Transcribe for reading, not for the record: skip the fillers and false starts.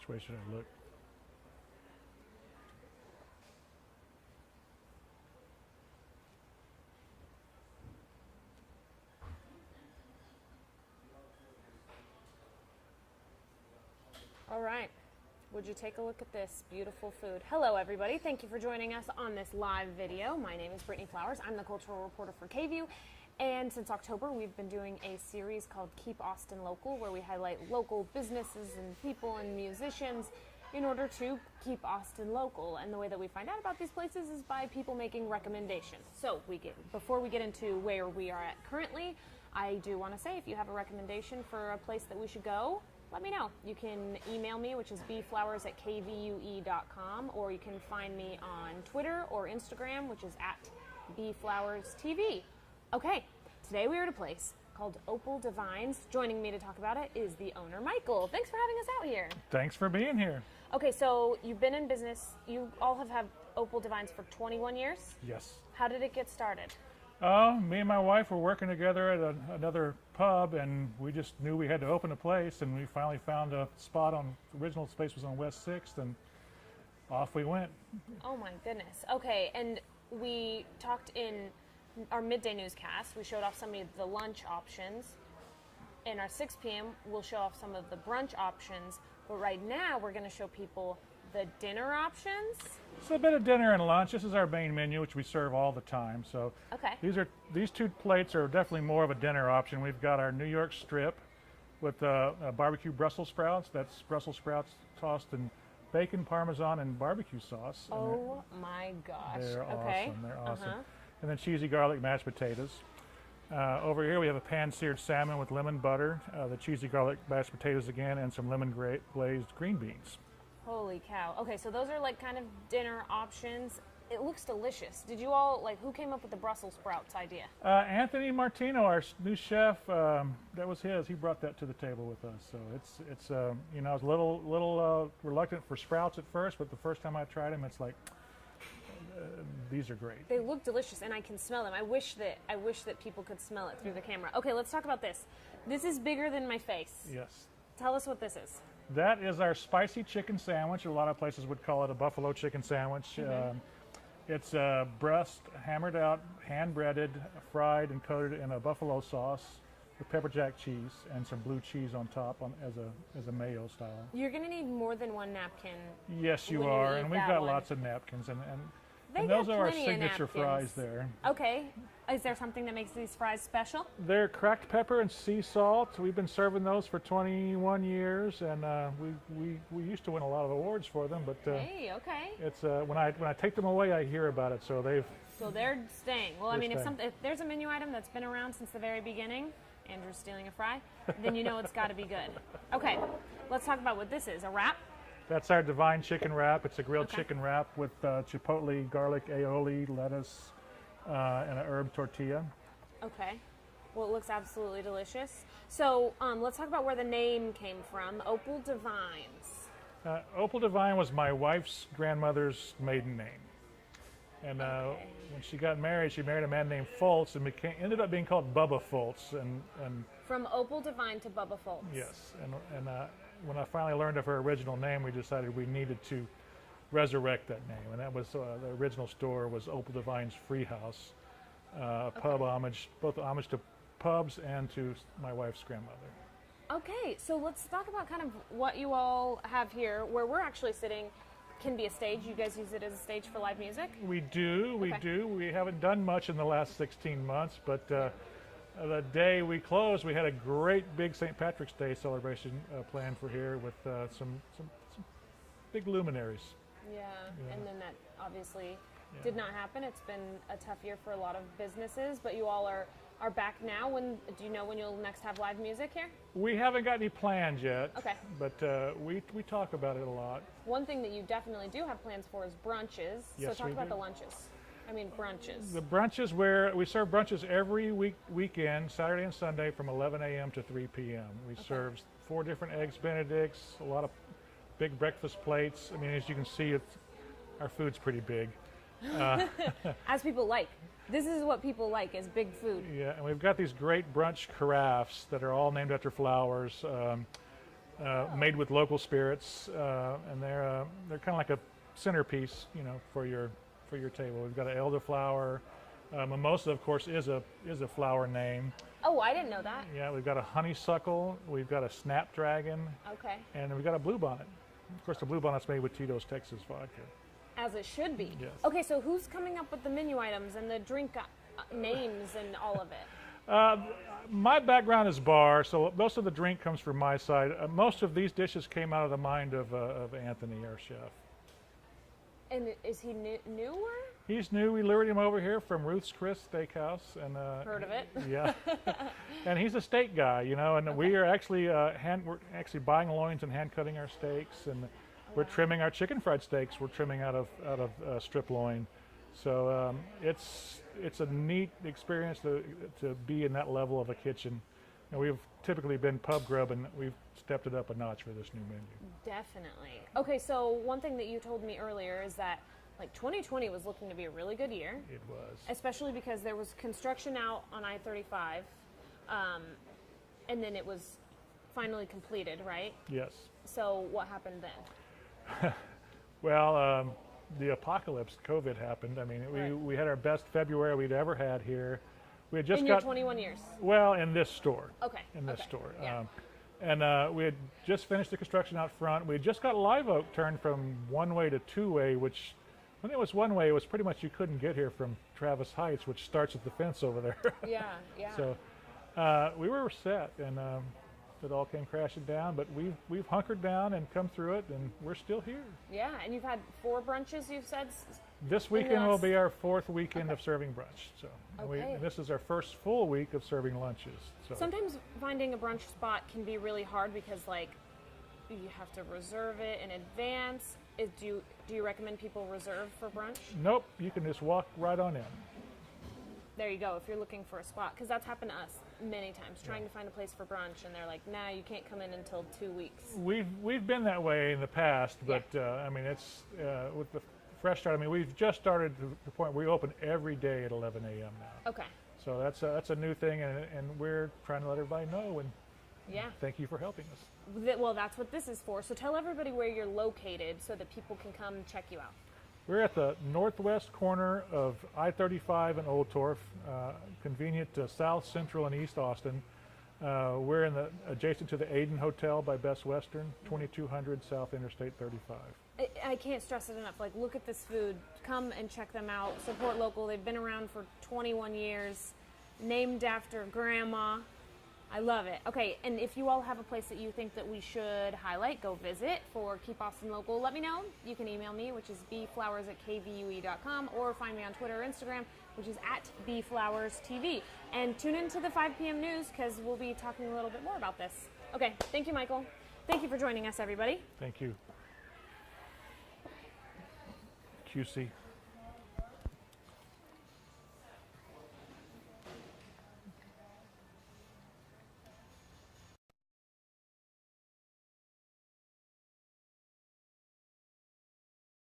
Which way should I look? All right. Would you take a look at this beautiful food? Hello, everybody. Thank you for joining us on this live video. My name is Brittany Flowers. I'm the cultural reporter for KVUE. And since October, we've been doing a series called Keep Austin Local, where we highlight local businesses and people and musicians in order to keep Austin local. And the way that we find out about these places is by people making recommendations. So before we get into where we are at currently, I do want to say if you have a recommendation for a place that we should go, let me know. You can email me, which is bflowers@kvue.com, or you can find me on Twitter or Instagram, which is @bflowerstv. Okay, today we are at a place called Opal Divine. Joining me to talk about it is the owner, Michael. Thanks for having us out here. Thanks for being here. Okay, so you've been in business. You all have had Opal Divines for 21 years? Yes. How did it get started? Me and my wife were working together at another pub, and we just knew we had to open a place, and we finally found a spot on, the original space was on West 6th, and off we went. Oh my goodness. Okay, and we talked in our midday newscast, we showed off some of the lunch options. In our 6 p.m., we'll show off some of the brunch options, but right now we're going to show people the dinner options. It's a bit of dinner and lunch. This is our main menu, which we serve all the time. So okay. These two plates are definitely more of a dinner option. We've got our New York strip with barbecue Brussels sprouts. That's Brussels sprouts tossed in bacon, Parmesan, and barbecue sauce. Oh my gosh. They're okay. awesome. They're awesome. And then cheesy garlic mashed potatoes. Over here we have a pan-seared salmon with lemon butter, the cheesy garlic mashed potatoes again, and some lemon glazed green beans. Holy cow. Okay, so those are like kind of dinner options. It looks delicious. Did you all, who came up with the Brussels sprouts idea? Anthony Martino, our new chef, that was his. He brought that to the table with us. So it's I was a little reluctant for sprouts at first, but the first time I tried them, it's like, these are great. They look delicious, and I can smell them. I wish that people could smell it through the camera. Okay, let's talk about this. This is bigger than my face. Yes. Tell us what this is. That is our spicy chicken sandwich. A lot of places would call it a buffalo chicken sandwich. Mm-hmm. It's breast hammered out, hand-breaded, fried, and coated in a buffalo sauce with pepper jack cheese and some blue cheese on top as a mayo style. You're going to need more than one napkin. Yes, you are, and we've got lots of napkins, and those are our signature fries there. Okay. Is there something that makes these fries special? They're cracked pepper and sea salt. We've been serving those for 21 years, and we used to win a lot of awards for them. But hey, okay. It's when I take them away, I hear about it. So they're staying. Well, I mean, if there's a menu item that's been around since the very beginning, Andrew's stealing a fry, then you know it's got to be good. Okay, let's talk about what this is. A wrap. That's our Divine chicken wrap. It's a grilled chicken wrap with chipotle, garlic, aioli, lettuce, and a herb tortilla. Okay. Well, it looks absolutely delicious. So let's talk about where the name came from, Opal Divines. Opal Divine was my wife's grandmother's maiden name. And when she got married, she married a man named Fultz and ended up being called Bubba Fultz. And from Opal Divine to Bubba Fultz. Yes. And when I finally learned of her original name, we decided we needed to resurrect that name, and that was the original store was Opal Divine's Free House, pub homage, both homage to pubs and to my wife's grandmother. Okay, so let's talk about kind of what you all have here. Where we're actually sitting can be a stage. You guys use it as a stage for live music? We do. We haven't done much in the last 16 months, but the day we closed, we had a great big St. Patrick's Day celebration planned for here with some big luminaries. Yeah, and then that obviously did not happen. It's been a tough year for a lot of businesses, but you all are back now. Do you know when you'll next have live music here? We haven't got any plans yet. Okay. But we talk about it a lot. One thing that you definitely do have plans for is brunches. Yes, so talk about the lunches. Brunches. The brunches, where we serve brunches every weekend, Saturday and Sunday, from 11 a.m. to 3 p.m. We serve 4 different eggs Benedicts, a lot of big breakfast plates. As you can see, our food's pretty big. As people like. This is what people like, is big food. Yeah, and we've got these great brunch carafes that are all named after flowers. made with local spirits, and they're kind of like a centerpiece, for your table. We've got an elderflower mimosa, of course, is a flower name. Oh, I didn't know that. Yeah, we've got a honeysuckle, we've got a snapdragon, Okay. and we've got a bluebonnet. Of course, the bluebonnet's made with Tito's Texas vodka. As it should be. Yes. Okay, so who's coming up with the menu items and the drink names and all of it? My background is bar, so most of the drink comes from my side. Most of these dishes came out of the mind of Anthony, our chef. And is he newer? He's new. We lured him over here from Ruth's Chris Steakhouse, and Heard of it? yeah, and he's a steak guy, and we are actually we're actually buying loins and hand cutting our steaks, and we're trimming our chicken fried steaks. We're trimming out of strip loin, so it's a neat experience to be in that level of a kitchen. And we've typically been pub grub, and we've stepped it up a notch for this new menu. Definitely. Okay, so one thing that you told me earlier is that 2020 was looking to be a really good year. It was. Especially because there was construction out on I-35, and then it was finally completed, right? Yes. So what happened then? Well, the apocalypse, COVID happened. I mean, Right. we had our best February we'd ever had here. We had just In your 21 years? well, in this store. Okay. In this okay. store. Yeah. And we had just finished the construction out front. We had just got Live Oak turned from one-way to two-way, which, when it was one-way, it was pretty much you couldn't get here from Travis Heights, which starts at the fence over there. Yeah, yeah. So we were set, and it all came crashing down. But we've hunkered down and come through it, and we're still here. Yeah, and you've had 4 brunches, you've said? This weekend will last- be our 4th weekend of serving brunch. So Okay. and this is our first full week of serving lunches. So Sometimes finding a brunch spot can be really hard because, you have to reserve it in advance. Do you recommend people reserve for brunch? nope, you can just walk right on in. There you go, if you're looking for a spot. Because that's happened to us many times, trying to find a place for brunch, and they're like, nah, you can't come in until 2 weeks. We've been that way in the past, but I mean, it's with the fresh start. I mean, we've just started to the point where we open every day at 11 a.m. now. Okay, So that's a new thing, and we're trying to let everybody know. And yeah. thank you for helping us. Well, that's what this is for. So tell everybody where you're located so that people can come check you out. We're at the northwest corner of I-35 and Old Torf, convenient to South Central and East Austin. We're adjacent to the Aiden Hotel by Best Western, 2200 South Interstate 35. I can't stress it enough. Look at this food. Come and check them out. Support local. They've been around for 21 years, named after Grandma. I love it. Okay, and if you all have a place that you think that we should highlight, go visit for Keep Austin Local. Let me know. You can email me, which is bflowers@kvue.com, or find me on Twitter or Instagram, which is @bflowerstv. And tune into the 5 p.m. news because we'll be talking a little bit more about this. Okay, thank you, Michael. Thank you for joining us, everybody. Thank you. QC.